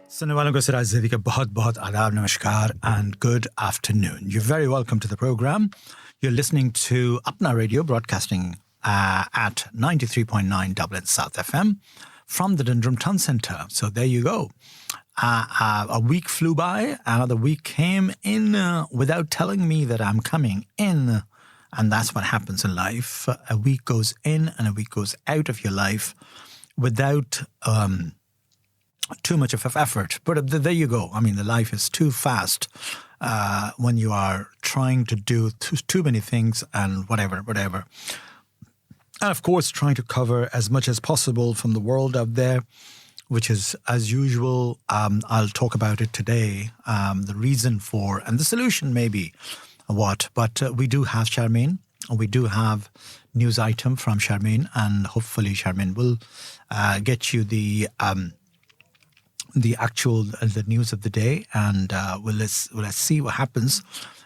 सुनने वालों को सिराज ज़ैदी का बहुत बहुत आदाब, नमस्कार and good afternoon. You're very welcome to the program. You're listening to Apna Radio, broadcasting at 93.9 Dublin South FM from the Dundrum Town Centre. So there you go. A week flew by, another week came in without telling me that I'm coming in. And that's what happens in life. A week goes in and a week goes out of your life without too much of effort. But there you go. I mean, the life is too fast when you are trying to do too many things and whatever. And of course, trying to cover as much as possible from the world out there, which is, as usual, I'll talk about it today, the reason for, and the solution maybe what. But we do have Charmaine. We do have news item from Charmaine, and hopefully Charmaine will get you the actual the news of the day, and let's see what happens.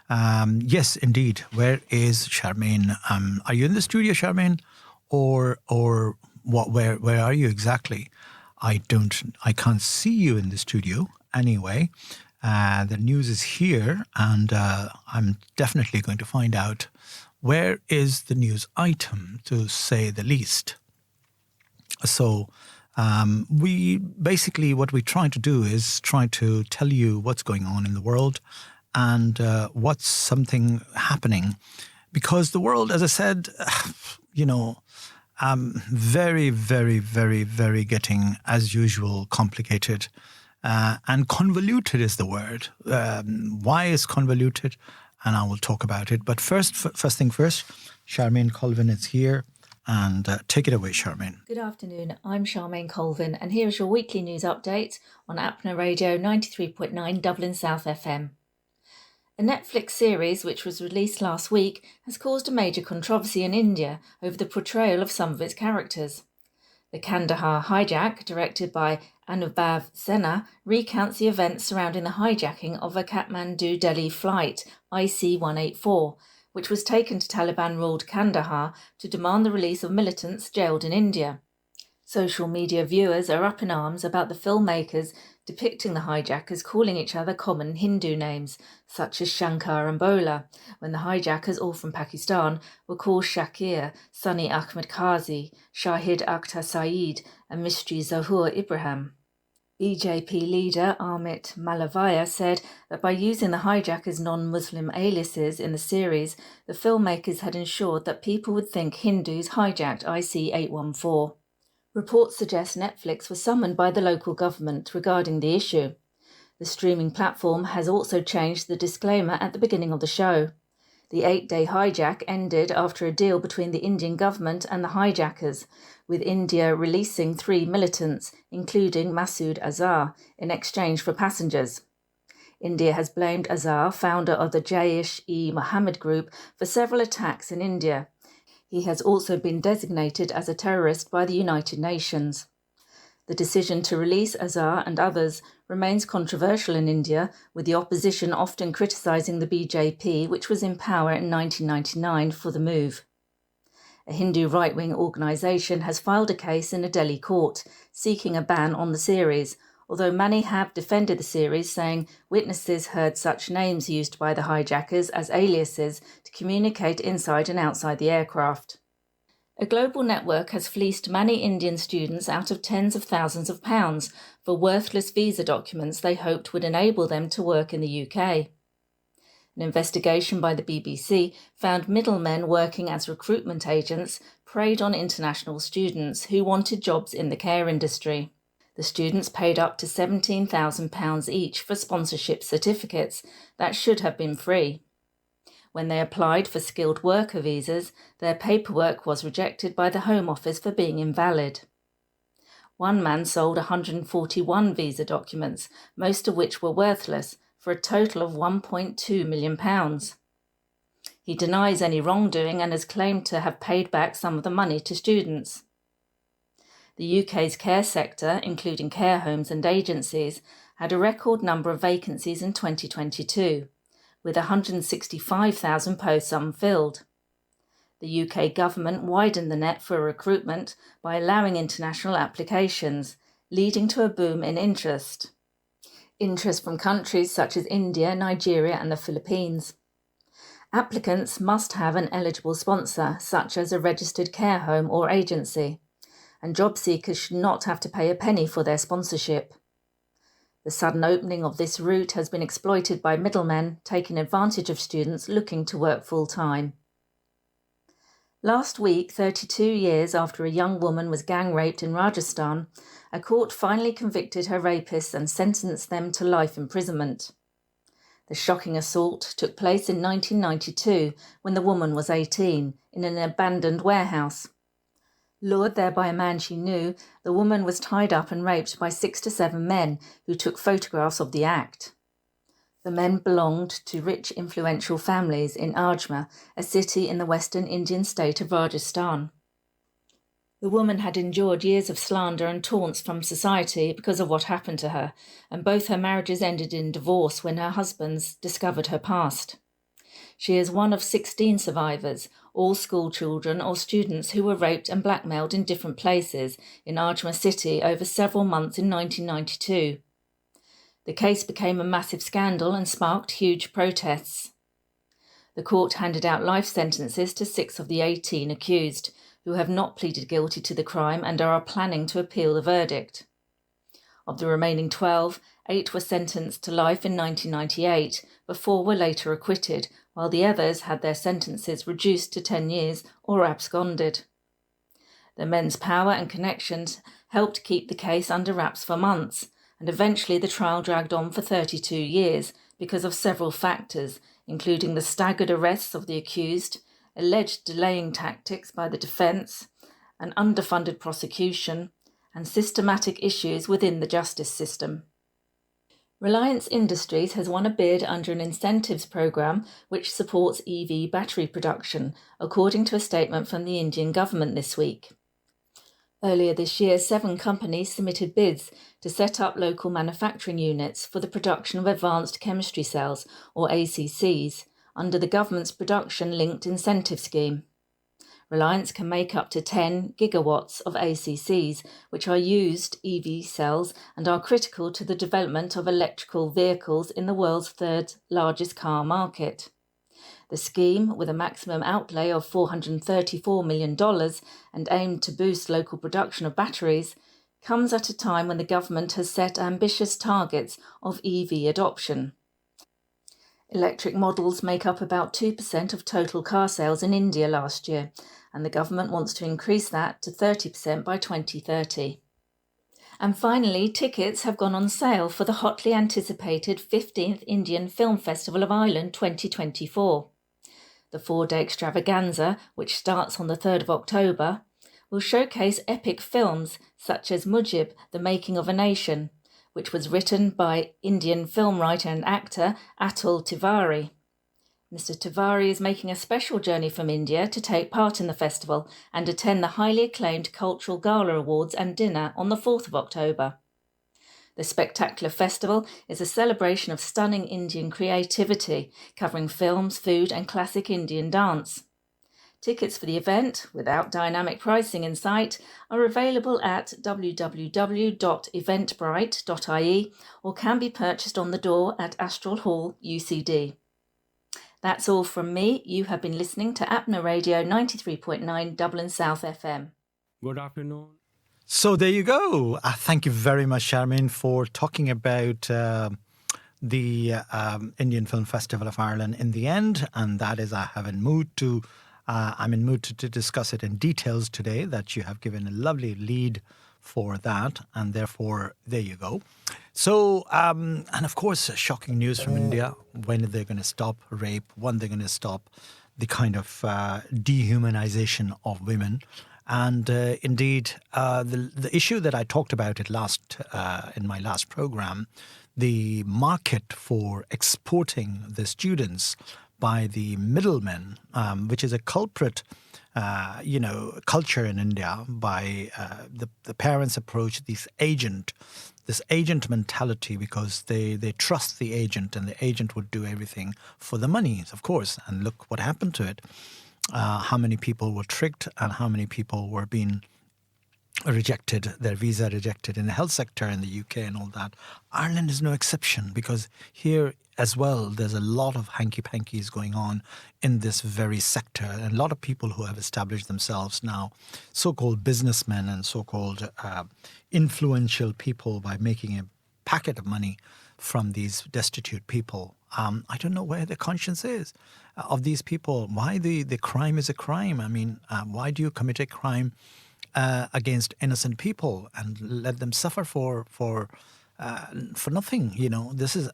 Yes, indeed. Where is Charmaine? Are you in the studio, Charmaine, or what? Where are you exactly? I can't see you in the studio. Anyway, the news is here, and I'm definitely going to find out where is the news item, to say the least. So. We basically, what we're trying to do is try to tell you what's going on in the world and what's something happening. Because the world, as I said, very, very, very, very getting, as usual, complicated. And convoluted is the word. Why is convoluted? And I will talk about it. But first thing first, Charmaine Colvin is here. And take it away, Charmaine. Good afternoon, I'm Charmaine Colvin, and here is your weekly news update on Apna Radio 93.9 Dublin South FM. A Netflix series, which was released last week, has caused a major controversy in India over the portrayal of some of its characters. The Kandahar hijack, directed by Anubhav Sinha, recounts the events surrounding the hijacking of a Kathmandu-Delhi flight, IC-184, which was taken to Taliban-ruled Kandahar to demand the release of militants jailed in India. Social media viewers are up in arms about the filmmakers depicting the hijackers calling each other common Hindu names, such as Shankar and Bola, when the hijackers, all from Pakistan, were called Shakir, Sunny Ahmed Kazi, Shahid Akhtar Saeed, and Mistry Zahur Ibrahim. BJP leader Amit Malavia said that by using the hijackers' non-Muslim aliases in the series, the filmmakers had ensured that people would think Hindus hijacked IC-814. Reports suggest Netflix was summoned by the local government regarding the issue. The streaming platform has also changed the disclaimer at the beginning of the show. The 8-day hijack ended after a deal between the Indian government and the hijackers, with India releasing 3 militants, including Masood Azhar, in exchange for passengers. India has blamed Azhar, founder of the Jaish-e-Mohammed group, for several attacks in India. He has also been designated as a terrorist by the United Nations. The decision to release Azhar and others remains controversial in India, with the opposition often criticising the BJP, which was in power in 1999, for the move. A Hindu right-wing organisation has filed a case in a Delhi court, seeking a ban on the series, although many have defended the series, saying witnesses heard such names used by the hijackers as aliases to communicate inside and outside the aircraft. A global network has fleeced many Indian students out of tens of thousands of pounds for worthless visa documents they hoped would enable them to work in the UK. An investigation by the BBC found middlemen working as recruitment agents preyed on international students who wanted jobs in the care industry. The students paid up to £17,000 each for sponsorship certificates that should have been free. When they applied for skilled worker visas, their paperwork was rejected by the Home Office for being invalid. One man sold 141 visa documents, most of which were worthless, for a total of £1.2 million. He denies any wrongdoing and has claimed to have paid back some of the money to students. The UK's care sector, including care homes and agencies, had a record number of vacancies in 2022, with 165,000 posts unfilled. The UK government widened the net for recruitment by allowing international applications, leading to a boom in interest. interest from countries such as India, Nigeria, and the Philippines. Applicants must have an eligible sponsor, such as a registered care home or agency, and job seekers should not have to pay a penny for their sponsorship. The sudden opening of this route has been exploited by middlemen taking advantage of students looking to work full-time. Last week, 32 years after a young woman was gang raped in Rajasthan, a court finally convicted her rapists and sentenced them to life imprisonment. The shocking assault took place in 1992 when the woman was 18 in an abandoned warehouse. Lured there by a man she knew, the woman was tied up and raped by 6 to 7 men who took photographs of the act. The men belonged to rich, influential families in Ajmer, a city in the western Indian state of Rajasthan. The woman had endured years of slander and taunts from society because of what happened to her, and both her marriages ended in divorce when her husbands discovered her past. She is one of 16 survivors, all school children or students who were raped and blackmailed in different places in Ajmer city over several months in 1992. The case became a massive scandal and sparked huge protests. The court handed out life sentences to 6 of the 18 accused, who have not pleaded guilty to the crime and are planning to appeal the verdict. Of the remaining 12, 8 were sentenced to life in 1998, but 4 were later acquitted, while the others had their sentences reduced to 10 years or absconded. The men's power and connections helped keep the case under wraps for months, and eventually the trial dragged on for 32 years because of several factors, including the staggered arrests of the accused, alleged delaying tactics by the defence, an underfunded prosecution, and systematic issues within the justice system. Reliance Industries has won a bid under an incentives programme which supports EV battery production, according to a statement from the Indian government this week. Earlier this year, 7 companies submitted bids to set up local manufacturing units for the production of advanced chemistry cells, or ACCs, under the government's production-linked incentive scheme. Reliance can make up to 10 gigawatts of ACCs, which are used EV cells and are critical to the development of electrical vehicles in the world's 3rd largest car market. The scheme, with a maximum outlay of $434 million and aimed to boost local production of batteries, comes at a time when the government has set ambitious targets of EV adoption. Electric models make up about 2% of total car sales in India last year, and the government wants to increase that to 30% by 2030. And finally, tickets have gone on sale for the hotly anticipated 15th Indian Film Festival of Ireland 2024. The 4-day extravaganza, which starts on the 3rd of October, will showcase epic films such as Mujib, The Making of a Nation, which was written by Indian film writer and actor Atul Tiwari. Mr. Tiwari is making a special journey from India to take part in the festival and attend the highly acclaimed Cultural Gala Awards and dinner on the 4th of October. The spectacular festival is a celebration of stunning Indian creativity, covering films, food and classic Indian dance. Tickets for the event, without dynamic pricing in sight, are available at www.eventbrite.ie or can be purchased on the door at Astral Hall, UCD. That's all from me. You have been listening to Apna Radio 93.9 Dublin South FM. Good afternoon. So there you go. Thank you very much, Charmaine, for talking about the Indian Film Festival of Ireland in the end. And that is, I'm in mood to discuss it in details today, that you have given a lovely lead for that. And therefore, there you go. So, and of course, shocking news from India. When are they going to stop rape? When they're going to stop the kind of dehumanization of women? And indeed, the issue that I talked about in my last program, the market for exporting the students by the middlemen, which is a culprit, culture in India. By the parents approach this agent mentality because they trust the agent, and the agent would do everything for the money, of course. And look what happened to it. How many people were tricked and how many people were being rejected, their visa rejected in the health sector in the UK and all that. Ireland is no exception, because here as well there's a lot of hanky-pankies going on in this very sector, and a lot of people who have established themselves now, so-called businessmen and so-called influential people, by making a packet of money from these destitute people. I don't know where the conscience is of these people. Why the crime is a crime. I mean, why do you commit a crime against innocent people and let them suffer for nothing? You know, this is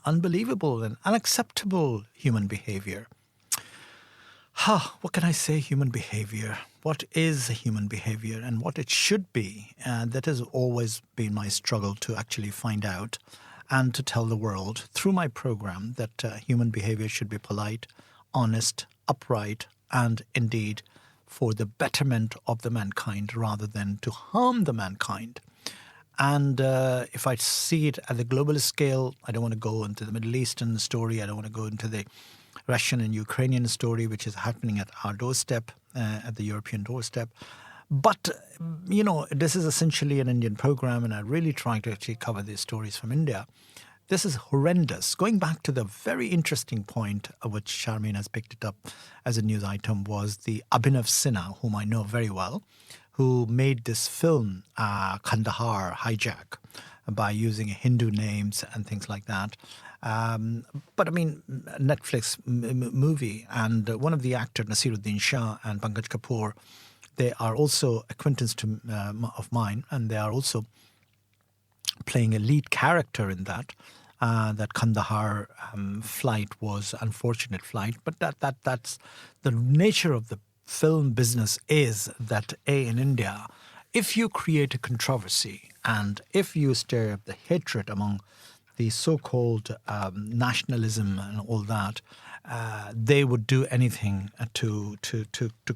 unbelievable and unacceptable human behavior. What can I say? Human behavior. What is human behavior and what it should be? That has always been my struggle to actually find out and to tell the world through my program that human behavior should be polite, honest, upright, and indeed for the betterment of the mankind rather than to harm the mankind. And if I see it at the globalist scale, I don't want to go into the Middle Eastern story. I don't want to go into the Russian and Ukrainian story, which is happening at our doorstep, at the European doorstep. But, you know, this is essentially an Indian program, and I'm really trying to actually cover these stories from India. This is horrendous. Going back to the very interesting point of which Charmaine has picked it up as a news item, was the Abhinav Sinha, whom I know very well, who made this film, Kandahar Hijack, by using Hindu names and things like that. But I mean, Netflix movie, and one of the actors, Nasiruddin Shah and Pankaj Kapoor, they are also acquaintance of mine, and they are also playing a lead character in that. That Kandahar flight was unfortunate flight, but that's the nature of the film business, is that in India, if you create a controversy and if you stir up the hatred among the so-called nationalism and all that, they would do anything to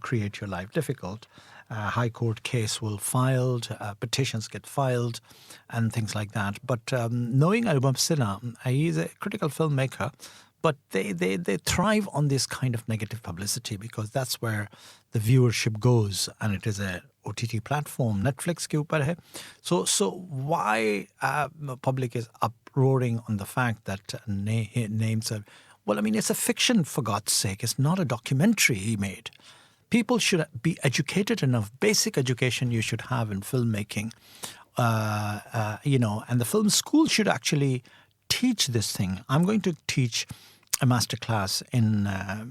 create your life difficult. High court case will filed, petitions get filed, and things like that. But knowing Abhinav Sinha, he's a critical filmmaker, but they thrive on this kind of negative publicity because that's where the viewership goes, and it is a OTT platform, Netflix ke upar hai. So why public is uproaring on the fact that names are, well, I mean, it's a fiction, for God's sake. It's not a documentary he made. People should be educated enough. Basic education you should have in filmmaking, and the film school should actually teach this thing. I'm going to teach a masterclass in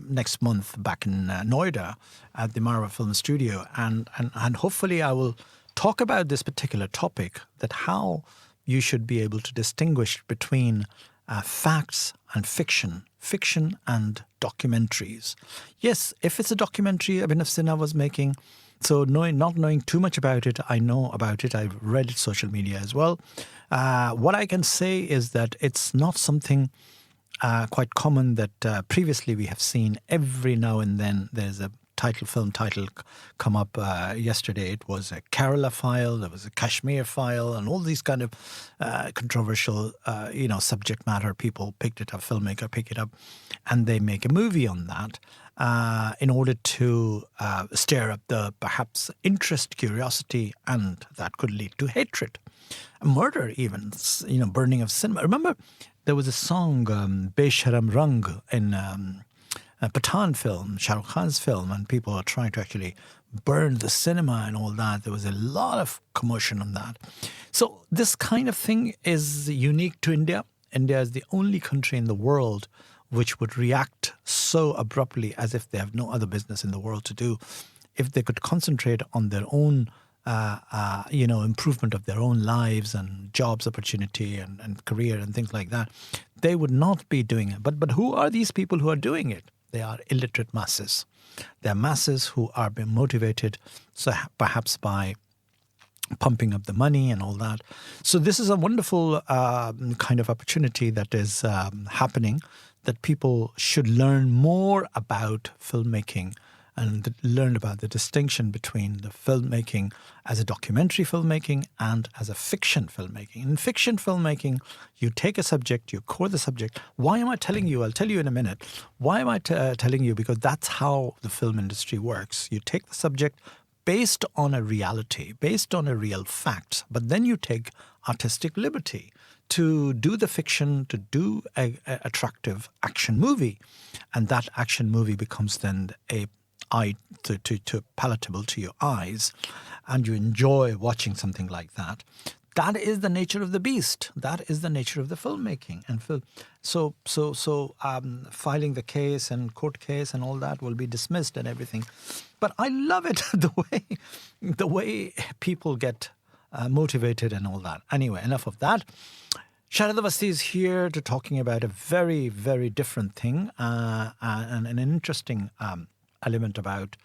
next month back in Noida at the Marwa Film Studio, and hopefully I will talk about this particular topic, that how you should be able to distinguish between facts and fiction and documentaries. Yes, if it's a documentary Abhinav Sinha was making, so not knowing too much about it, I know about it. I've read it social media as well. What I can say is that it's not something quite common that previously we have seen. Every now and then there's a film title come up. Yesterday it was a Kerala file, there was a Kashmir file, and all these kind of controversial subject matter. People picked it up, filmmaker pick it up, and they make a movie on that in order to stir up the perhaps interest, curiosity, and that could lead to hatred, murder even, burning of cinema. Remember there was a song Besharam Rang in Pathan film, Shah Rukh Khan's film, and people are trying to actually burn the cinema and all that. There was a lot of commotion on that. So this kind of thing is unique to India. India is the only country in the world which would react so abruptly as if they have no other business in the world to do. If they could concentrate on their own improvement of their own lives and jobs opportunity and career and things like that, they would not be doing it. But who are these people who are doing it? They are illiterate masses. They are masses who are being motivated, so perhaps by pumping up the money and all that. So this is a wonderful kind of opportunity that is happening, that people should learn more about filmmaking and learn about the distinction between the filmmaking as a documentary filmmaking and as a fiction filmmaking. In fiction filmmaking, you take a subject, you core the subject. Why am I telling you? I'll tell you in a minute. Why am I telling you? Because that's how the film industry works. You take the subject, based on a reality, based on a real fact, but then you take artistic liberty to do the fiction, to do a attractive action movie, and that action movie becomes then to palatable to your eyes, and you enjoy watching something like that. That is the nature of the beast. That is the nature of the filmmaking and film. So, filing the case and court case and all that will be dismissed and everything. But I love it the way people get motivated and all that. Anyway, enough of that. Sharad Awasthi is here to talking about a very, very different thing and an interesting element about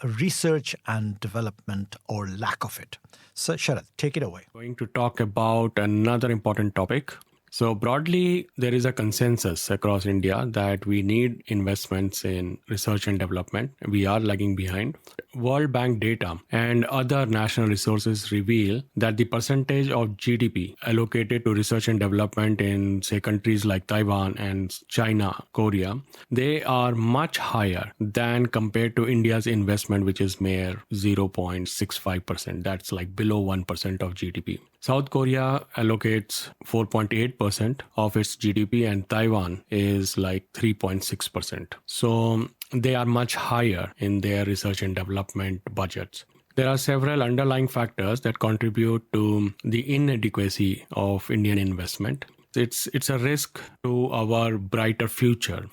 research and development or lack of it. So Sharad, take it away. Going to talk about another important topic. So broadly, there is a consensus across India that we need investments in research and development. We are lagging behind. World Bank data and other national resources reveal that the percentage of GDP allocated to research and development in, say, countries like Taiwan and China, Korea, they are much higher than compared to India's investment, which is mere 0.65%. That's like below 1% of GDP. South Korea allocates 4.8% of its GDP and Taiwan is like 3.6%. So they are much higher in their research and development budgets. There are several underlying factors that contribute to the inadequacy of Indian investment. It's a risk to our brighter future.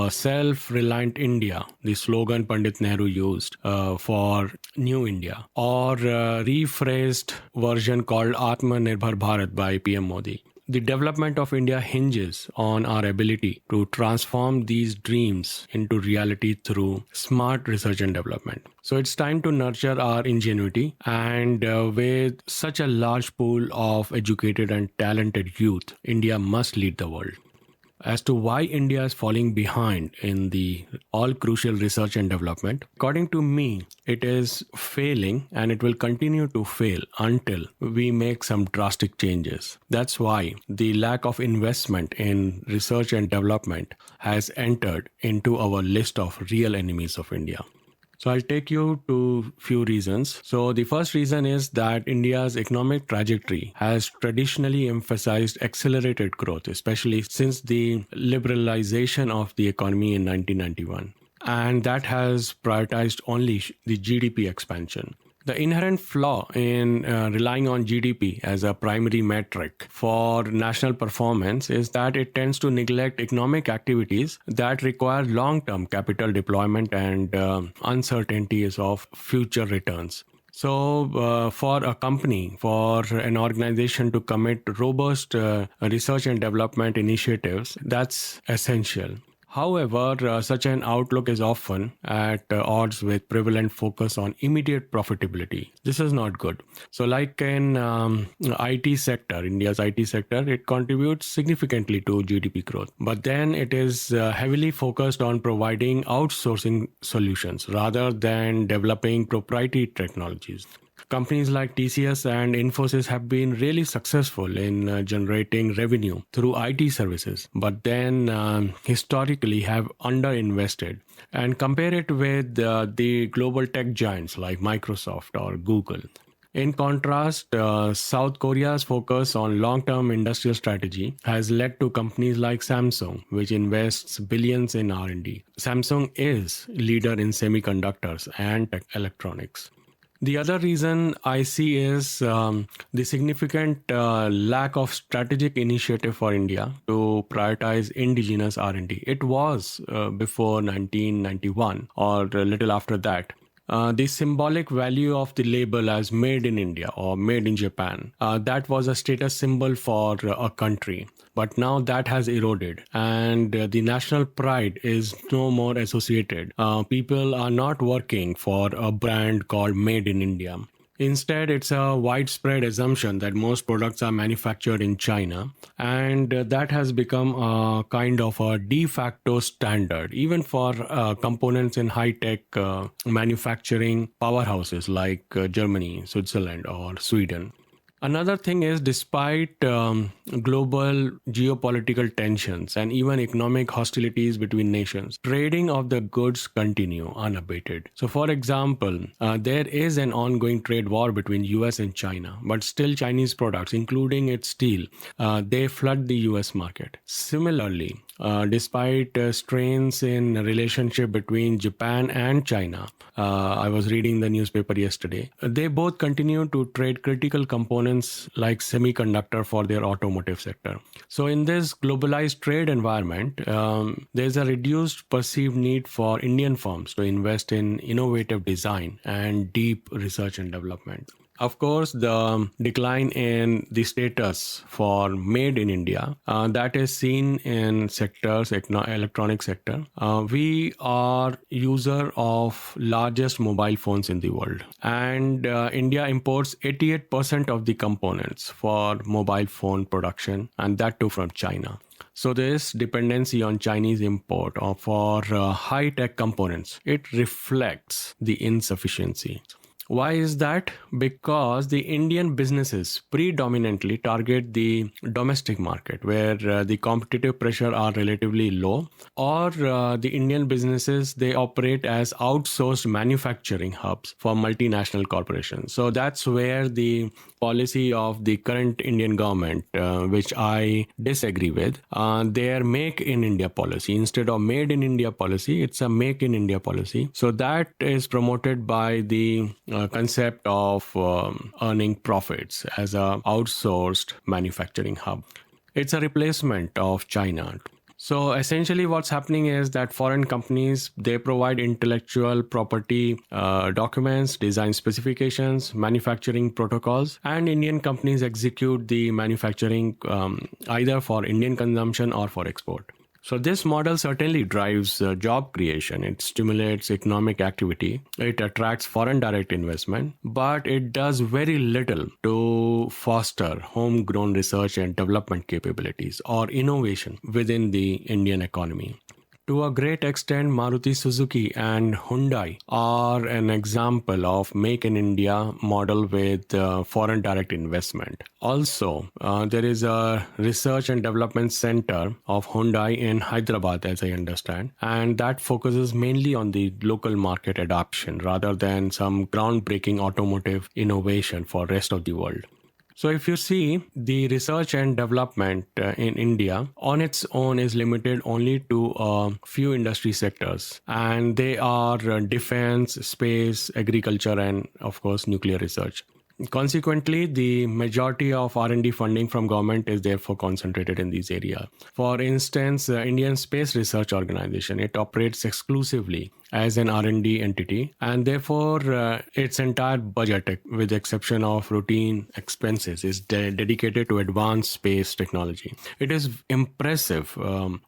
Self-reliant India, the slogan Pandit Nehru used for New India, or rephrased version called Atma-Nirbhar Bharat by PM Modi. The development of India hinges on our ability to transform these dreams into reality through smart research and development. So it's time to nurture our ingenuity, and with such a large pool of educated and talented youth, India must lead the world. As to why India is falling behind in the all-crucial research and development, according to me, it is failing and it will continue to fail until we make some drastic changes. That's why the lack of investment in research and development has entered into our list of real enemies of India. So I'll take you to few reasons. So the first reason is that India's economic trajectory has traditionally emphasized accelerated growth, especially since the liberalization of the economy in 1991. And that has prioritized only the GDP expansion. The inherent flaw in relying on GDP as a primary metric for national performance is that it tends to neglect economic activities that require long-term capital deployment and uncertainties of future returns. So for a company, for an organization to commit robust research and development initiatives, that's essential. However, such an outlook is often at odds with prevalent focus on immediate profitability. This is not good. So like in IT sector, India's IT sector, it contributes significantly to GDP growth. But then it is heavily focused on providing outsourcing solutions rather than developing proprietary technologies. Companies like TCS and Infosys have been really successful in generating revenue through IT services, but then historically have underinvested. And compare it with the global tech giants like Microsoft or Google. In contrast, South Korea's focus on long-term industrial strategy has led to companies like Samsung, which invests billions in R&D. Samsung is leader in semiconductors and tech electronics. The other reason I see is the significant lack of strategic initiative for India to prioritize indigenous R&D. It was before 1991 or a little after that. The symbolic value of the label as made in India or made in Japan, that was a status symbol for a country. But now that has eroded and the national pride is no more associated. People are not working for a brand called Made in India. Instead, it's a widespread assumption that most products are manufactured in China, and that has become a kind of a de facto standard, even for components in high-tech manufacturing powerhouses like Germany, Switzerland, or Sweden. Another thing is, despite global geopolitical tensions and even economic hostilities between nations, trading of the goods continue unabated. So, for example, there is an ongoing trade war between US and China, but still Chinese products, including its steel, they flood the US market. Similarly, despite strains in relationship between Japan and China, I was reading the newspaper yesterday, they both continue to trade critical components like semiconductor for their automotive sector. So in this globalized trade environment, there's a reduced perceived need for Indian firms to invest in innovative design and deep research and development. Of course, the decline in the status for made in India, that is seen in sectors, electronic sector. We are user of largest mobile phones in the world, and India imports 88% of the components for mobile phone production, and that too from China. So this dependency on Chinese import for high-tech components, it reflects the insufficiency. Why is that? Because the Indian businesses predominantly target the domestic market where the competitive pressure are relatively low, or the Indian businesses, they operate as outsourced manufacturing hubs for multinational corporations. So that's where the policy of the current Indian government, which I disagree with, their make in India policy, instead of made in India policy, it's a make in India policy. So that is promoted by the concept of earning profits as a outsourced manufacturing hub. It's a replacement of China. So essentially what's happening is that foreign companies, they provide intellectual property documents, design specifications, manufacturing protocols, and Indian companies execute the manufacturing either for Indian consumption or for export. So this model certainly drives job creation. It stimulates economic activity. It attracts foreign direct investment, but it does very little to foster homegrown research and development capabilities or innovation within the Indian economy. To a great extent, Maruti Suzuki and Hyundai are an example of Make in India model with foreign direct investment. Also, there is a research and development center of Hyundai in Hyderabad, as I understand, and that focuses mainly on the local market adoption rather than some groundbreaking automotive innovation for rest of the world. So if you see, the research and development in India on its own is limited only to a few industry sectors, and they are defense, space, agriculture, and of course nuclear research. Consequently, the majority of R&D funding from government is therefore concentrated in these areas. For instance, Indian Space Research Organization, it operates exclusively as an R&D entity, and therefore its entire budget, with the exception of routine expenses, is dedicated to advanced space technology. It is impressive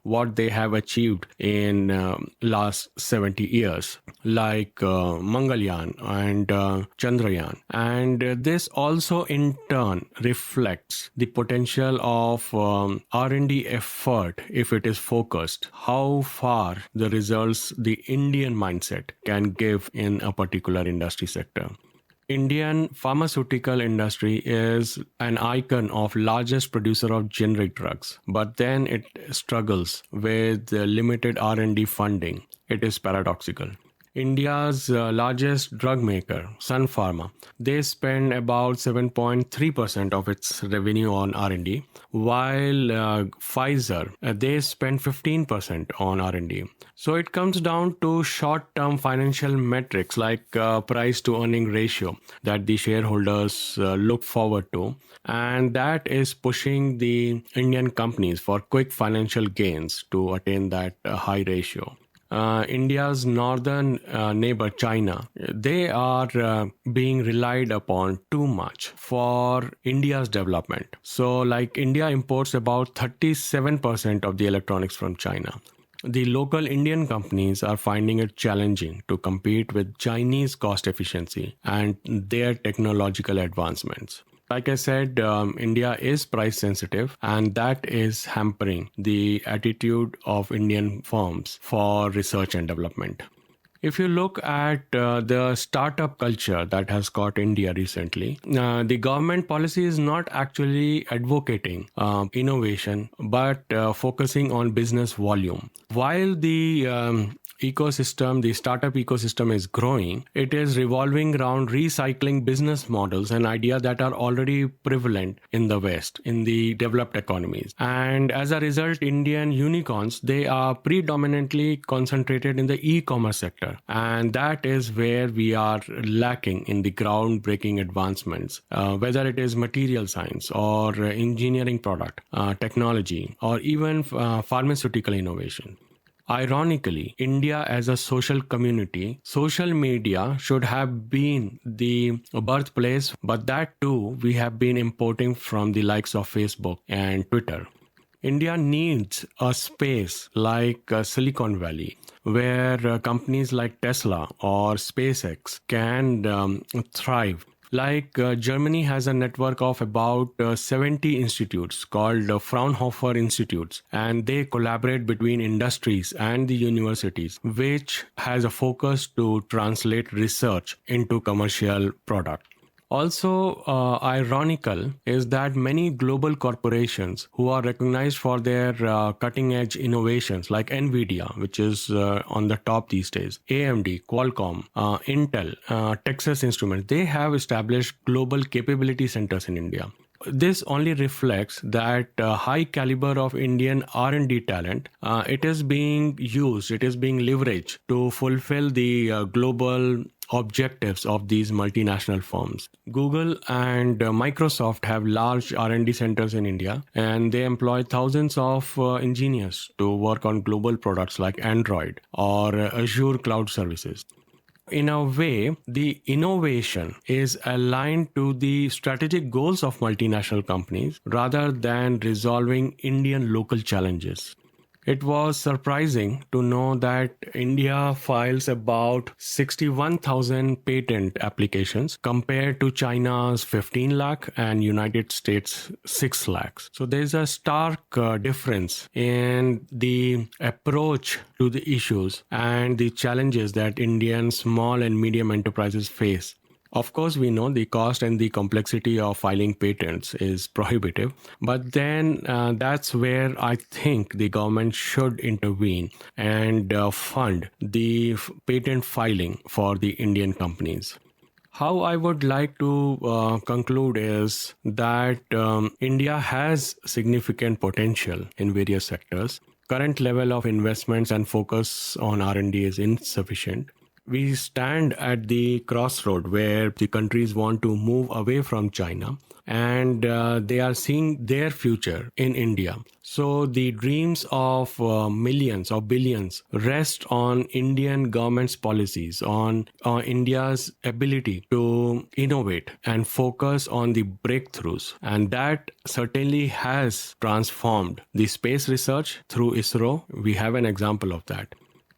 what they have achieved in last 70 years, like Mangalyaan and Chandrayaan. And this also in turn reflects the potential of R&D effort if it is focused, how far the results the Indian mindset can give in a particular industry sector. Indian pharmaceutical industry is an icon of largest producer of generic drugs, but then it struggles with limited R&D funding. It is paradoxical. India's largest drug maker, Sun Pharma, they spend about 7.3% of its revenue on R&D, while Pfizer, they spend 15% on R&D. So it comes down to short-term financial metrics like price to earning ratio that the shareholders look forward to, and that is pushing the Indian companies for quick financial gains to attain that high ratio. India's northern neighbor China, they are being relied upon too much for India's development. So like India imports about 37% of the electronics from China. The local Indian companies are finding it challenging to compete with Chinese cost efficiency and their technological advancements. Like I said, India is price sensitive, and that is hampering the attitude of Indian firms for research and development. If you look at the startup culture that has got India recently, the government policy is not actually advocating innovation, but focusing on business volume. While the startup ecosystem is growing, it is revolving around recycling business models and ideas that are already prevalent in the West, in the developed economies. And as a result, Indian unicorns, they are predominantly concentrated in the e-commerce sector. And that is where we are lacking in the groundbreaking advancements, whether it is material science or engineering product, technology, or even pharmaceutical innovation. Ironically, India as a social community, social media should have been the birthplace, but that too we have been importing from the likes of Facebook and Twitter. India needs a space like Silicon Valley, where companies like Tesla or SpaceX can thrive. Like Germany has a network of about 70 institutes called Fraunhofer Institutes, and they collaborate between industries and the universities, which has a focus to translate research into commercial product. Also, ironical is that many global corporations who are recognized for their cutting-edge innovations like NVIDIA, which is on the top these days, AMD, Qualcomm, Intel, Texas Instruments, they have established global capability centers in India. This only reflects that high caliber of Indian R&D talent, it is being used, it is being leveraged to fulfill the global objectives of these multinational firms. Google and Microsoft have large R&D centers in India, and they employ thousands of engineers to work on global products like Android or Azure cloud services. In a way, the innovation is aligned to the strategic goals of multinational companies rather than resolving Indian local challenges. It was surprising to know that India files about 61,000 patent applications compared to China's 15 lakh and United States 6 lakhs. So there's a stark difference in the approach to the issues and the challenges that Indian small and medium enterprises face. Of course, we know the cost and the complexity of filing patents is prohibitive, but then that's where I think the government should intervene and fund the patent filing for the Indian companies. How I would like to conclude is that India has significant potential in various sectors. Current level of investments and focus on R&D is insufficient. We stand at the crossroad where the countries want to move away from China, and they are seeing their future in India. So the dreams of millions or billions rest on Indian government's policies, on India's ability to innovate and focus on the breakthroughs. And that certainly has transformed the space research through ISRO. We have an example of that.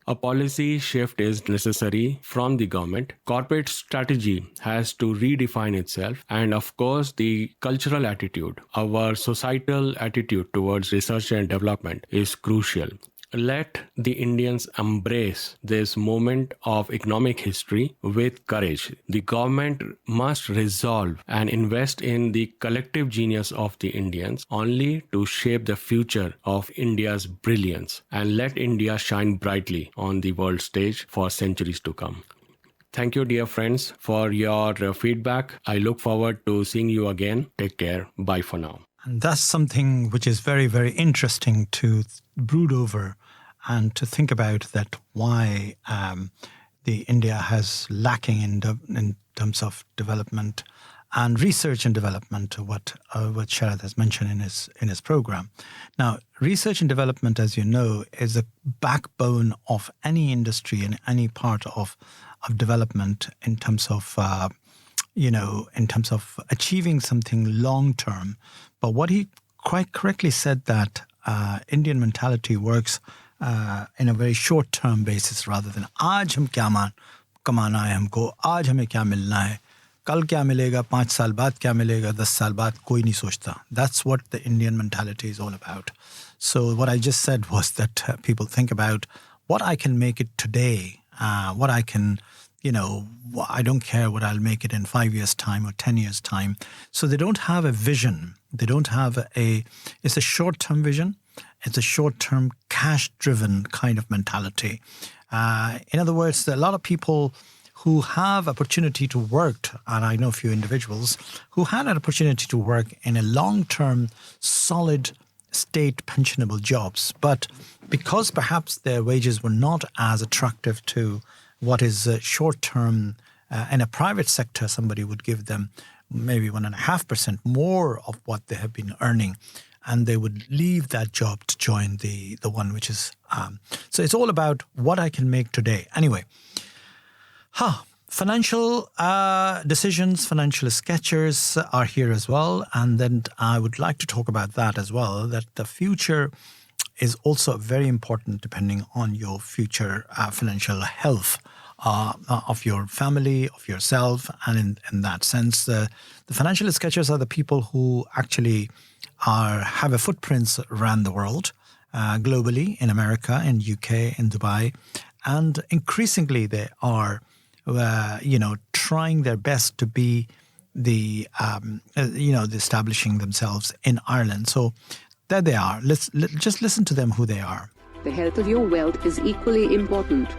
A policy shift is necessary from the government. Corporate strategy has to redefine itself. And of course, the cultural attitude, our societal attitude towards research and development is crucial. Let the Indians embrace this moment of economic history with courage. The government must resolve and invest in the collective genius of the Indians only to shape the future of India's brilliance and let India shine brightly on the world stage for centuries to come. Thank you, dear friends, for your feedback. I look forward to seeing you again. Take care. Bye for now. And that's something which is very, very interesting to brood over and to think about, that why the India has lacking in terms of development and research and development, what Sharad has mentioned in his program. Now, research and development, as you know, is a backbone of any industry and any part of development in terms of in terms of achieving something long term. But what he quite correctly said, that Indian mentality works in a very short term basis rather than आज हम क्या कमाना है हमको, आज हमें क्या मिलना है, कल क्या मिलेगा, 5 साल बाद क्या मिलेगा, 10 साल बाद कोई नहीं सोचता. That's what the Indian mentality is all about. So what I just said was that people think about what I can make it today what I can, I don't care what I'll make it in 5 years' time or 10 years' time. So they don't have a vision. They don't have it's a short-term vision. It's a short-term cash-driven kind of mentality. In other words, a lot of people who have opportunity to work, and I know a few individuals who had an opportunity to work in a long-term, solid state pensionable jobs, but because perhaps their wages were not as attractive to what is short-term in a private sector, somebody would give them maybe 1.5% more of what they have been earning, and they would leave that job to join the one which is. So it's all about what I can make today. Anyway, financial decisions, financial sketchers are here as well. And then I would like to talk about that as well, that the future is also very important depending on your future financial health of your family, of yourself. And in that sense, the financial sketchers are the people who actually have a footprints around the world, globally, in America, in UK, in Dubai. And increasingly they are trying their best to be the establishing themselves in Ireland. So there they are. Just listen to them, who they are. The health of your wealth is equally important.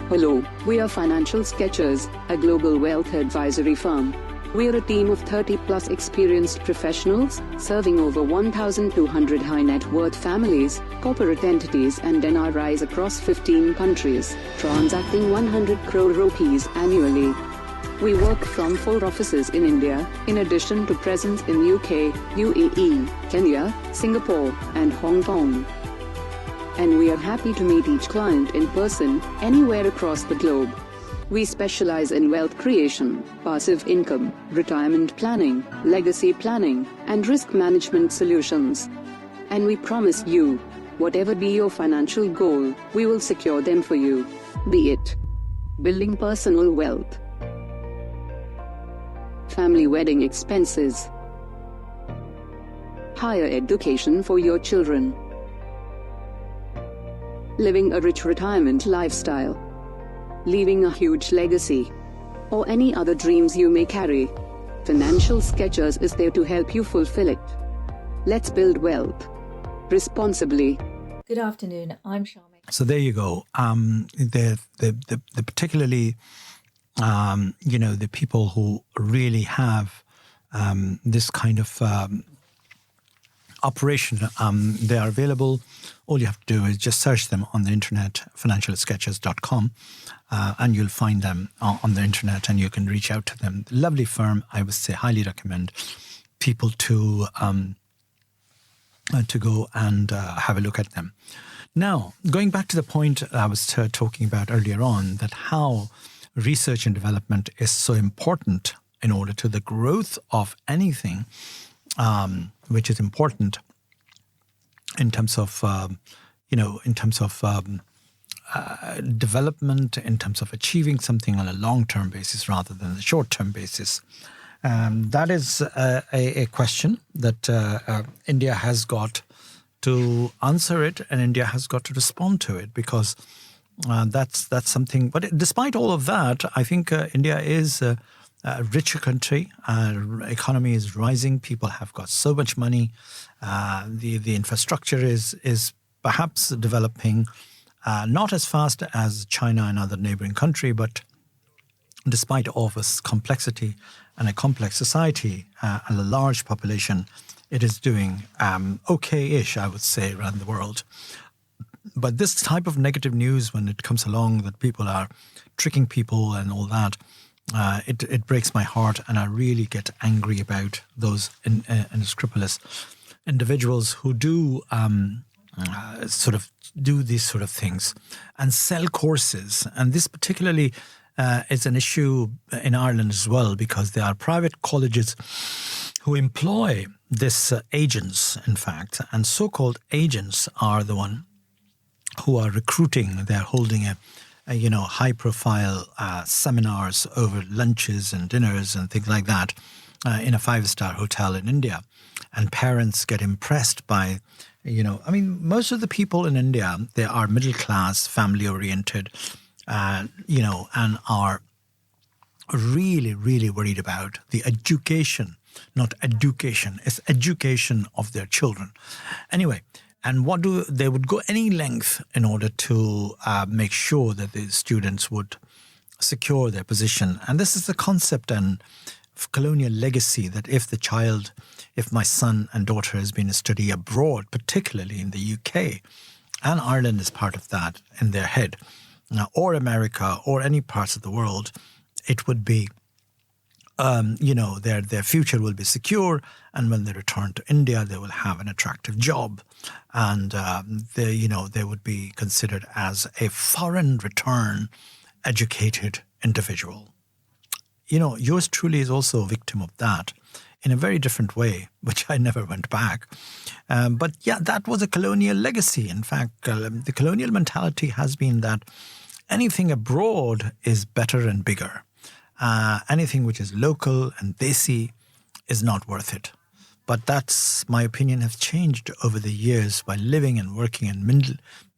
Hello, we are Financial Sketchers, a global wealth advisory firm. We are a team of 30-plus experienced professionals, serving over 1,200 high net worth families, corporate entities and NRIs across 15 countries, transacting 100 crore rupees annually. We work from 4 offices in India, in addition to presence in UK, UAE, Kenya, Singapore, and Hong Kong. And we are happy to meet each client in person, anywhere across the globe. We specialize in wealth creation, passive income, retirement planning, legacy planning, and risk management solutions. And we promise you, whatever be your financial goal, we will secure them for you. Be it building personal wealth, family wedding expenses, higher education for your children, living a rich retirement lifestyle, leaving a huge legacy, or any other dreams you may carry. Financial Sketchers is there to help you fulfill it. Let's build wealth responsibly. Good afternoon, I'm Charmaine. So there you go. The particularly, the people who really have this kind of operation, they are available. All you have to do is just search them on the internet, financialsketchers.com, and you'll find them on the internet and you can reach out to them. Lovely firm. I would say highly recommend people to go and have a look at them. Now, going back to the point I was talking about earlier on, that how research and development is so important in order to the growth of anything, which is important in terms of, development, in terms of achieving something on a long-term basis rather than a short-term basis. That is a question that India has got to answer it, and India has got to respond to it, because that's something. But despite all of that, I think India is a richer country. Economy is rising. People have got so much money. The infrastructure is perhaps developing not as fast as China and other neighboring country, but despite all of this complexity and a complex society and a large population, it is doing okay-ish, I would say, around the world. But this type of negative news, when it comes along, that people are tricking people and all that, it breaks my heart, and I really get angry about those unscrupulous individuals who do do these sort of things and sell courses. And this particularly is an issue in Ireland as well, because there are private colleges who employ this agents, in fact, and so-called agents are the one who are recruiting. They're holding a high-profile seminars over lunches and dinners and things like that in a 5-star hotel in India. And parents get impressed by, most of the people in India, they are middle-class, family-oriented, and are really, really worried about the education, not education, it's education of their children. Anyway, and they would go any length in order to make sure that the students would secure their position. And this is the concept and colonial legacy that if my son and daughter has been to study abroad, particularly in the UK, and Ireland is part of that in their head, or America, or any parts of the world, it would be, their future will be secure. And when they return to India, they will have an attractive job. And, they would be considered as a foreign return educated individual. Yours truly is also a victim of that in a very different way, which I never went back. But yeah, that was a colonial legacy. In fact, the colonial mentality has been that anything abroad is better and bigger. Anything which is local and desi is not worth it. But that's, my opinion, has changed over the years by living and working and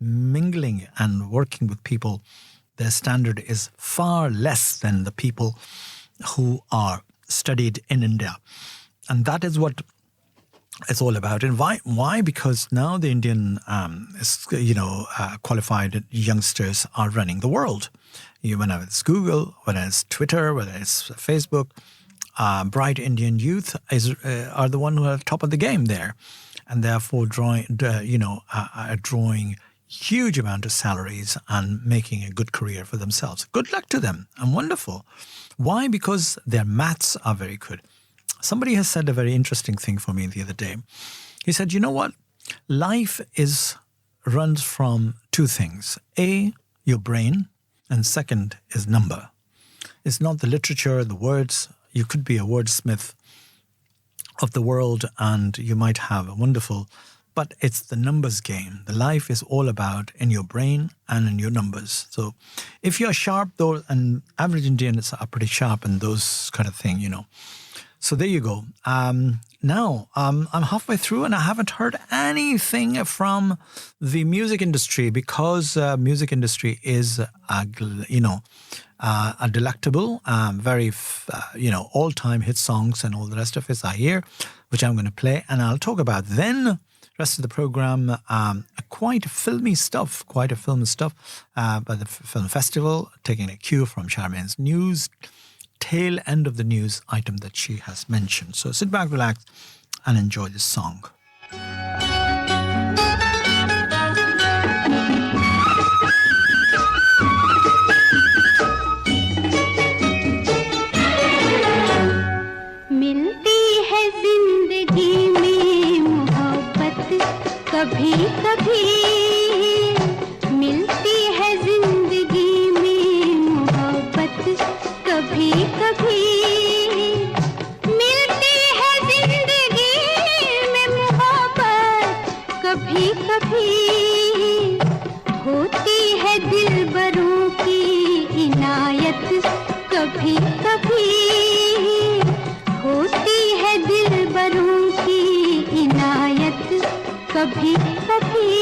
mingling and working with people. Their standard is far less than the people who are studied in India. And that is what it's all about. And why? Because now the Indian, qualified youngsters are running the world. Whether it's Google, whether it's Twitter, whether it's Facebook, bright Indian youth are the one who are at the top of the game there, and therefore drawing huge amount of salaries and making a good career for themselves. Good luck to them and wonderful. Why? Because their maths are very good. Somebody has said a very interesting thing for me the other day. He said, you know what? Life runs from two things. A, your brain, and second is number. It's not the literature, the words. You could be a wordsmith of the world and you might have a wonderful, but it's the numbers game. The life is all about in your brain and in your numbers. So if you're sharp, though, and average Indians are pretty sharp and those kind of thing, So there you go. Now, I'm halfway through and I haven't heard anything from the music industry because music industry is, a delectable, very, all-time hit songs and all the rest of it I hear, which I'm going to play. And I'll talk about then, rest of the program, quite a film stuff by the film festival, taking a cue from Charmaine's news, tail end of the news item that she has mentioned. So sit back, relax, and enjoy this song. मिलती है जिंदगी में मोहब्बत कभी कभी मिलती है जिंदगी में मोहब्बत कभी कभी मिलती है जिंदगी में मोहब्बत कभी कभी होती है दिलबरों की इनायत कभी कभी होती है दिलबरों की इनायत कभी कभी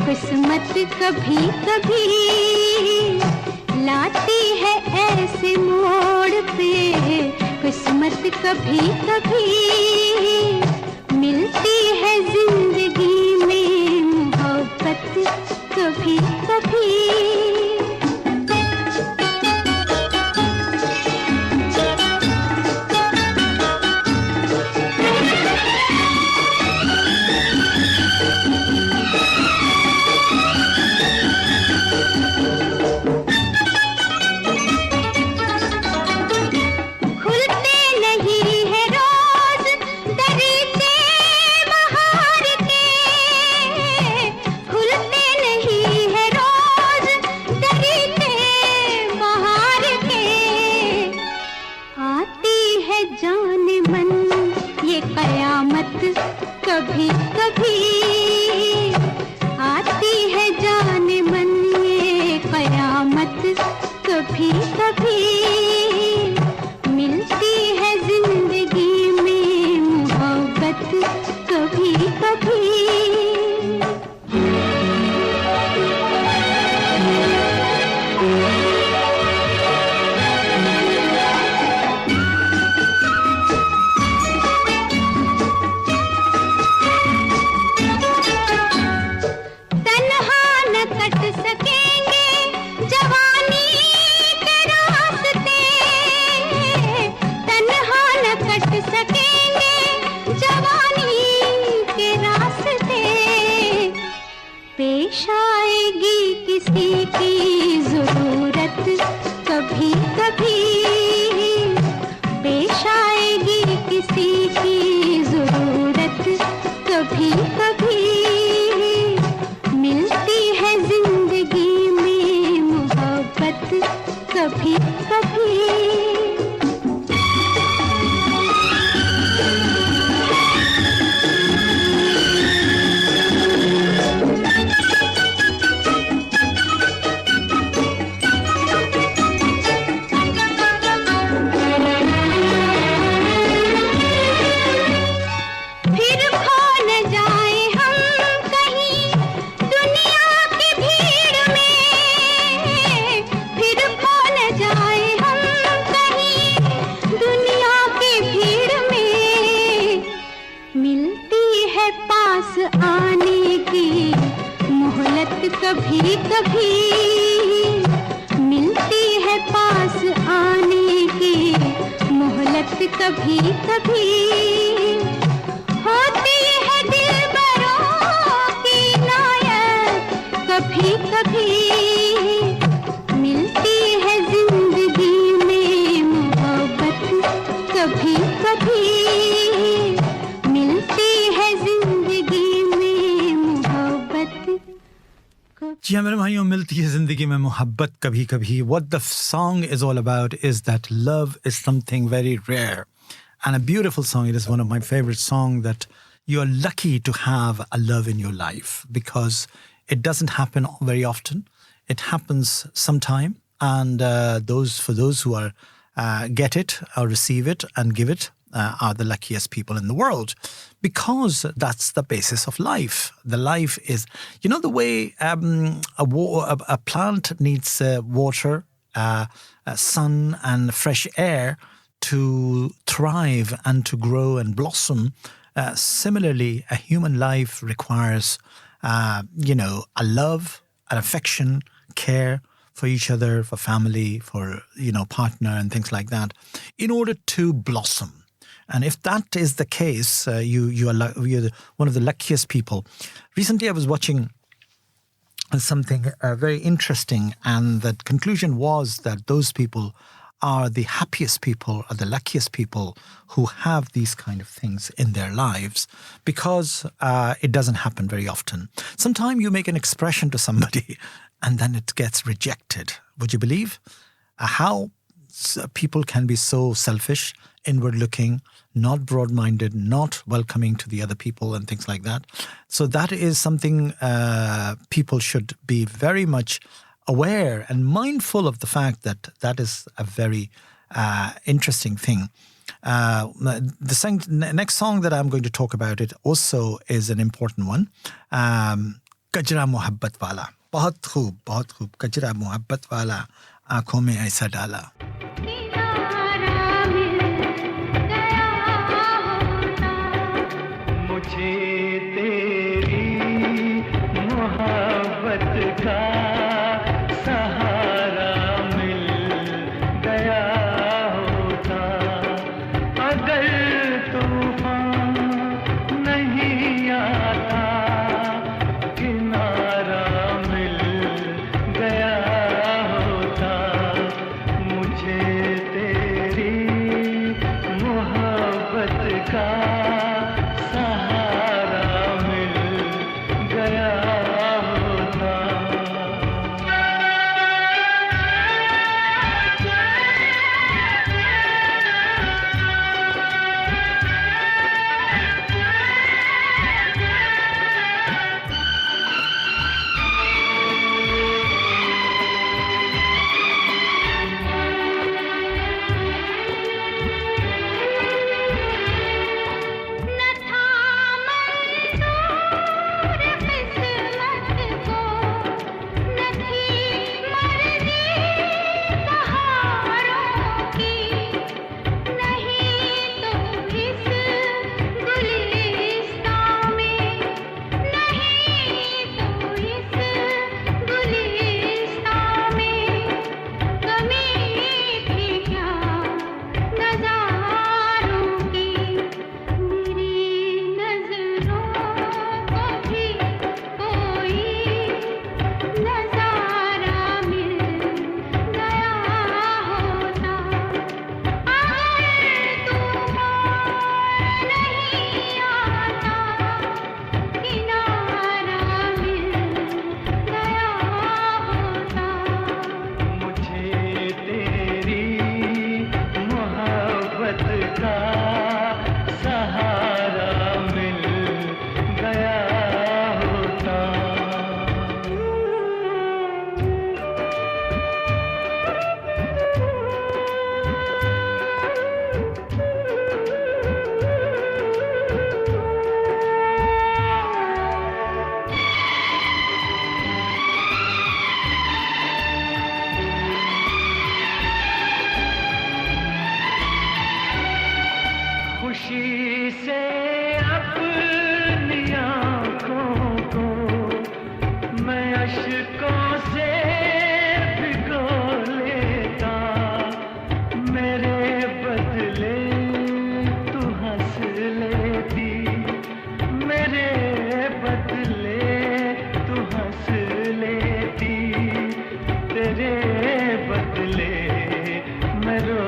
किस्मत कभी कभी लाती है ऐसे मोड़ पे किस्मत कभी कभी मिलती है जिंदगी में मोहब्बत कभी कभी आएगी किसी की जरूरत कभी कभी, पेश आएगी किसी की जरूरत कभी कभी, मिलती है जिंदगी में मोहब्बत कभी कभी। कभी कभी मिलती है पास आने की मोहलत कभी कभी, होती है दिलबरों की नायक कभी कभी, मिलती है जिंदगी में मोहब्बत कभी कभी, मिलती है जिंदगी में मोहब्बत। जी हाँ मेरे भाइयों, मिलती है जिंदगी में मोहब्बत कभी कभी. What the song is all about is that love is something very rare and a beautiful song. It is one of my favorite songs, that you are lucky to have a love in your life, because it doesn't happen very often. It happens sometime, and for those who are get it or receive it and give it are the luckiest people in the world, because that's the basis of life. The life is, you know, the way a plant needs water, sun and fresh air to thrive and to grow and blossom. Similarly, a human life requires, a love, an affection, care for each other, for family, for, partner and things like that, in order to blossom. And if that is the case, you're one of the luckiest people. Recently, I was watching something very interesting, and the conclusion was that those people are the happiest people, are the luckiest people who have these kind of things in their lives, because it doesn't happen very often. Sometimes you make an expression to somebody and then it gets rejected. Would you believe how people can be so selfish, inward-looking, not broad-minded, not welcoming to the other people and things like that? So that is something people should be very much aware and mindful of, the fact that that is a very interesting thing. The next song that I'm going to talk about, it also is an important one. Kajra Mohabbat Wala. बहुत खूब कजरा मोहब्बत वाला आंखों में ऐसा डाला. मुझे तेरी मोहब्बत का सहारा मिल गया होता, अगर तूफान नहीं आता, किनारा मिल गया होता, मुझे तेरी मोहब्बत का सहारा मिल गया होता. अश्कों से भिगो लेता मेरे बदले तू हंस लेती मेरे बदले तू हंस लेती तेरे बदले मैं रो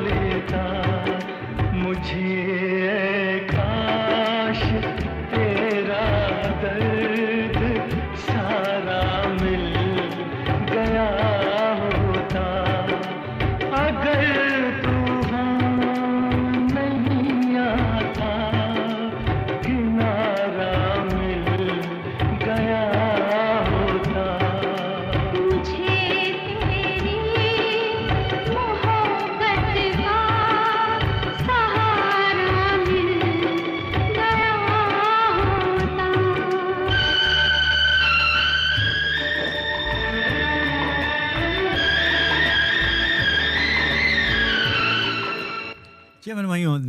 लेता मुझे काश तेरा दर्द सारा मिल गया होता अगर तूफान नहीं आता किनारा मिल गया होता मुझे तेरी मोहब्बत का सहारा मिल गया होता जी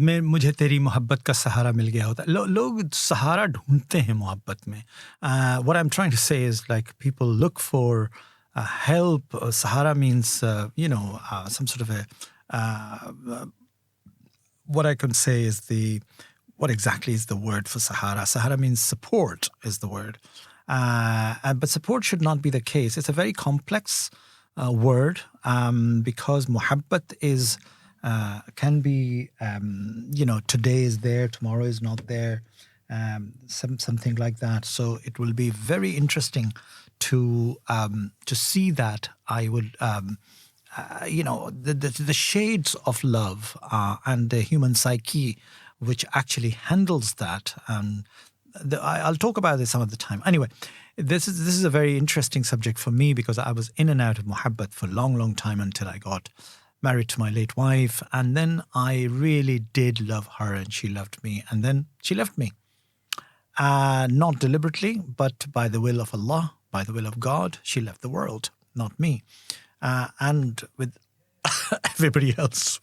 मैं मुझे तेरी मोहब्बत का सहारा मिल गया होता लोग सहारा ढूंढते हैं मोहब्बत में what I'm trying to say is like people look for help sahara means some sort of a what I can say is what exactly is the word for sahara means support is the word but support should not be the case. It's a very complex word because muhabbat is can be, today is there, tomorrow is not there, something like that. So it will be very interesting to see that. I would, the shades of love and the human psyche, which actually handles that. I'll talk about this some of the time. Anyway, this is a very interesting subject for me because I was in and out of muhabbat for a long, long time until I got married to my late wife, and then I really did love her and she loved me, and then she left me. Not deliberately, but by the will of Allah, by the will of God, she left the world, not me. And with everybody else,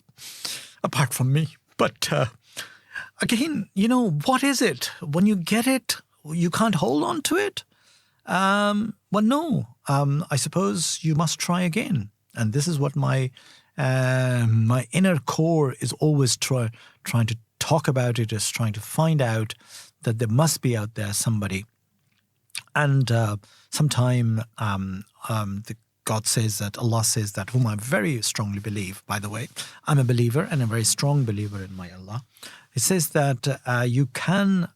apart from me. But again, what is it? When you get it, you can't hold on to it? Well, no. I suppose you must try again. And this is what my inner core is always trying to talk about it, is trying to find out that there must be out there somebody. And sometime God says that, Allah says that, whom I very strongly believe, by the way. I'm a believer and a very strong believer in my Allah. It says that you can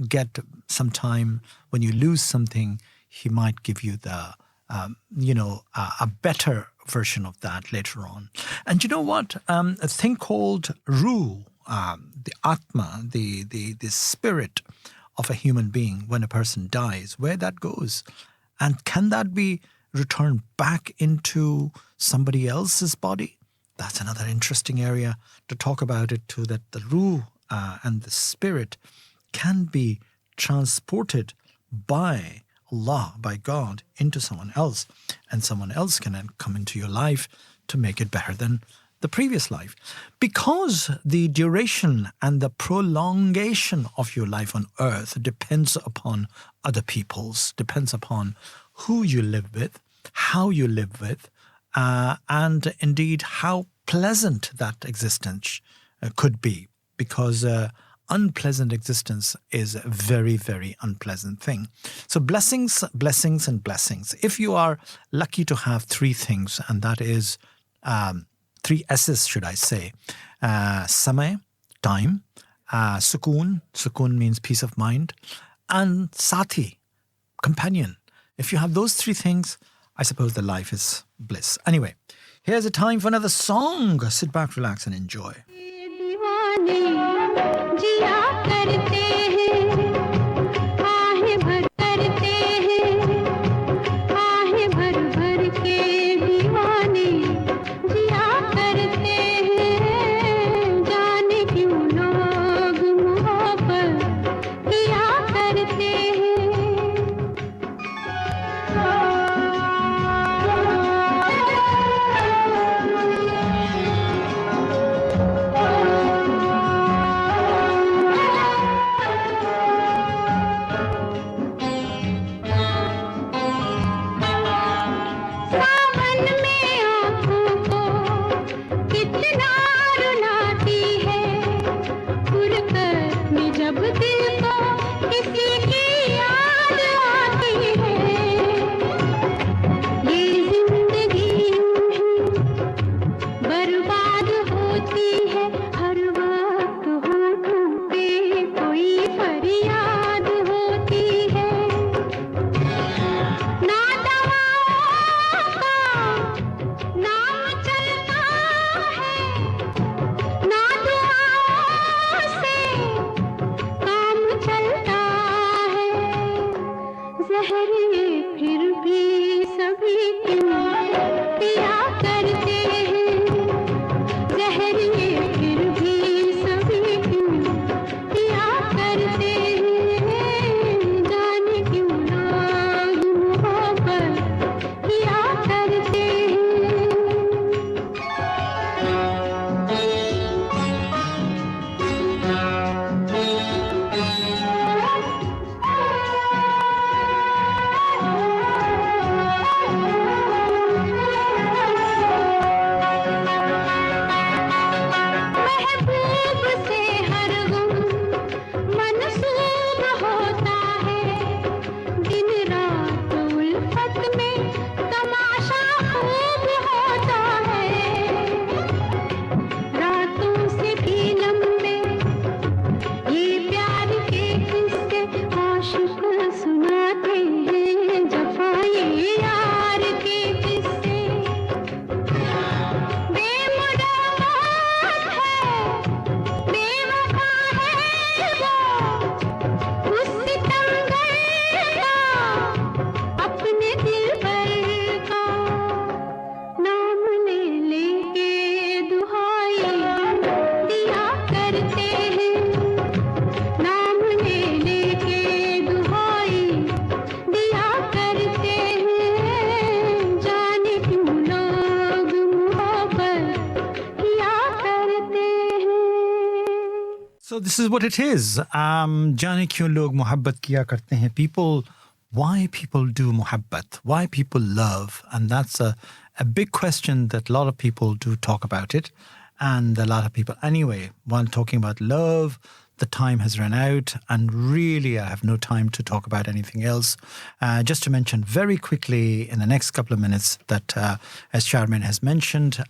get sometime when you lose something, He might give you the, a better version of that later on. And you know what? A thing called ruh, the Atma, the spirit of a human being when a person dies, where that goes. And can that be returned back into somebody else's body? That's another interesting area to talk about it too, that the ruh and the spirit can be transported by Allah, by God, into someone else, and someone else can then come into your life to make it better than the previous life. Because the duration and the prolongation of your life on earth depends upon other people's, depends upon who you live with, how you live with, and indeed how pleasant that existence could be. Because unpleasant existence is a very, very unpleasant thing. So blessings, blessings, and blessings. If you are lucky to have three things, and that is three S's, should I say. Samay, time. Sukoon, sukoon means peace of mind. And sati, companion. If you have those three things, I suppose the life is bliss. Anyway, here's a time for another song. Sit back, relax, and enjoy. जिया करते हैं आहें भर करते हैं आहें भर भर के दीवाने जिया करते हैं जाने क्यों लोग मोहब्बत किया करते हैं this is what it is. जाने क्यों लोग मोहब्बत किया करते हैं. Why people do mohabbat, why people love, and that's a big question that a lot of people do talk about it, and a lot of people anyway. While talking about love, the time has run out, and really I have no time to talk about anything else. Just to mention very quickly in the next couple of minutes that, as Chairman has mentioned,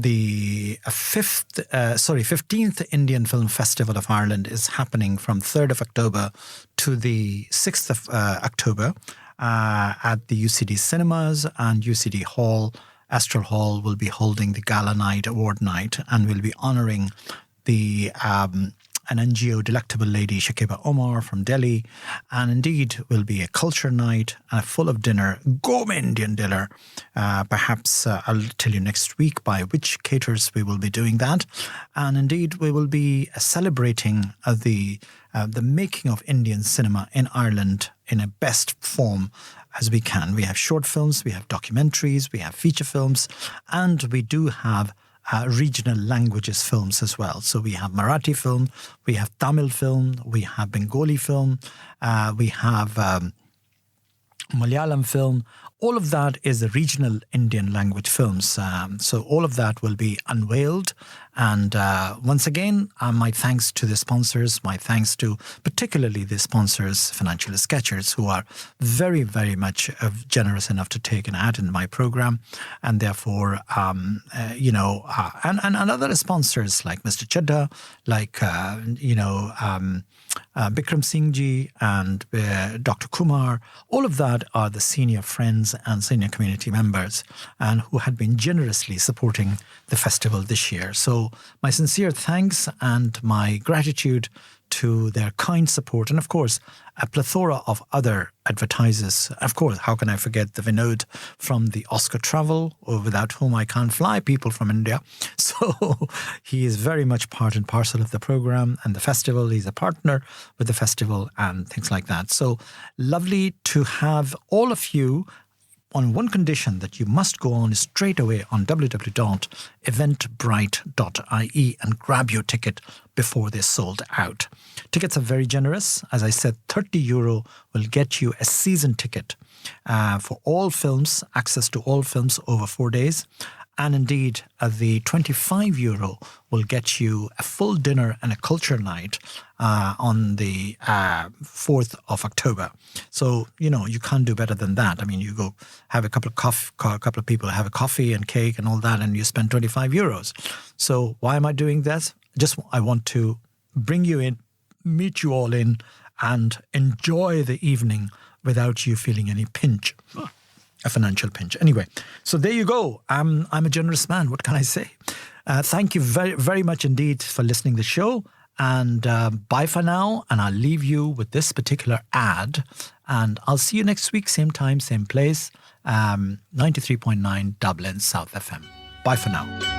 the 15th Indian Film Festival of Ireland is happening from 3rd of October to the 6th of October at the UCD Cinemas, and UCD Hall, Astral Hall, will be holding the gala night, award night, and will be honouring the an NGO delectable lady, Shakiba Omar from Delhi, and indeed will be a culture night full of dinner, gourmet Indian dinner. Perhaps I'll tell you next week by which caterers we will be doing that. And indeed we will be celebrating the making of Indian cinema in Ireland in a best form as we can. We have short films, we have documentaries, we have feature films, and we do have regional languages films as well. So we have Marathi film, we have Tamil film, we have Bengali film, we have Malayalam film. All of that is the regional Indian language films. So all of that will be unveiled. And once again, my thanks to the sponsors, my thanks to particularly the sponsors, Financial Sketchers, who are very, very much generous enough to take an ad in my program. And therefore, and other sponsors like Mr. Chadda, like, Bikram Singh ji and Dr. Kumar, all of that are the senior friends and senior community members and who had been generously supporting the festival this year. So my sincere thanks and my gratitude to their kind support, and of course a plethora of other advertisers. Of course, how can I forget the Vinod from the Oscar Travel, or without whom I can't fly, people from India. So he is very much part and parcel of the program and the festival. He's a partner with the festival and things like that. So lovely to have all of you, on one condition, that you must go on straight away on www.eventbrite.ie and grab your ticket before they're sold out. Tickets are very generous. As I said, €30 will get you a season ticket for all films, access to all films over 4 days. And indeed, the €25 will get you a full dinner and a culture night on the 4th of October. So, you can't do better than that. I mean, you go have a couple of people have a coffee and cake and all that, and you spend €25. So why am I doing this? I want to bring you in, meet you all in, and enjoy the evening without you feeling any pinch. A financial pinch. Anyway, so there you go. I'm a generous man. What can I say? Thank you very, very much indeed for listening to the show. And bye for now. And I'll leave you with this particular ad. And I'll see you next week, same time, same place. 93.9 Dublin South FM. Bye for now.